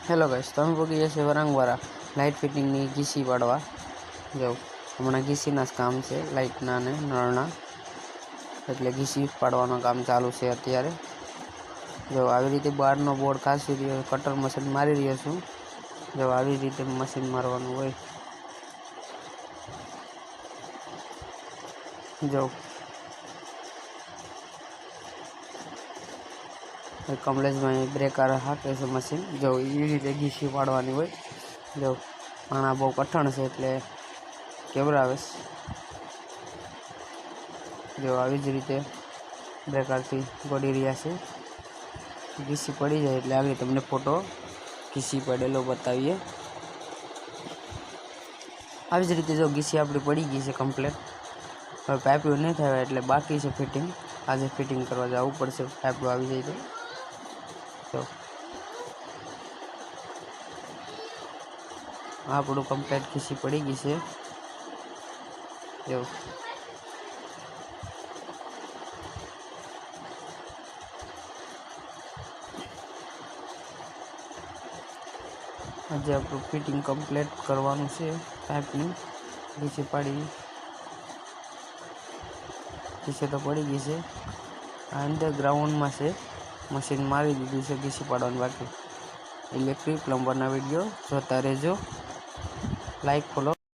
Hello guys, तो हम पहुंची जैसे वरंगवारा लाइट फिटिंग ની ગીસી પાડવા જો હમણાં ગીસીના જ કામ છે, લાઇટના ને નળના, એટલે ગીસી પાડવાનું કામ ચાલુ છે અત્યારે। જો આવી રીતે બહારનો બોર્ડ કાઢી રહ્યો, કટર મશીન મારી રહ્યો છું। જો આવી રીતે મશીન મારવાનું હોય। જો કમલેશભાઈ બ્રેકર હાકે છે મશીન। જો એવી રીતે ગીસી પાડવાની હોય। જો પાણા બહુ કઠણ છે એટલે કેવરાવે છે। જો આવી જ રીતે બ્રેકરથી ગોળી રહ્યા છે। ગીસી પડી જાય એટલે આગળ તમને ફોટો ગીસી પડેલો બતાવીએ। આવી જ રીતે જો ગીસી આપણી પડી ગઈ છે કમ્પ્લીટ। હવે પાઇપલું નહીં થાય એટલે બાકી છે ફિટિંગ, આજે ફિટિંગ કરવા જવું પડશે પાઇપલું આવી જાય તો। આપણું કમ્પ્લીટ ગીસી પડી ગઈ છે। જો આજે આપણું ફિટિંગ કમ્પ્લીટ કરવાનું છે પાઇપની। ગીસી પાડી ગીસી તો પડી ગઈ છે, આ અંદર ગ્રાઉન્ડમાં છે, મશીન મારી દીધું છે, ગીસી પાડવાનું બાકી। ઇલેક્ટ્રિક પ્લમ્બરના વિડીયો જોતા રહેજો, લાઈક ફોલો।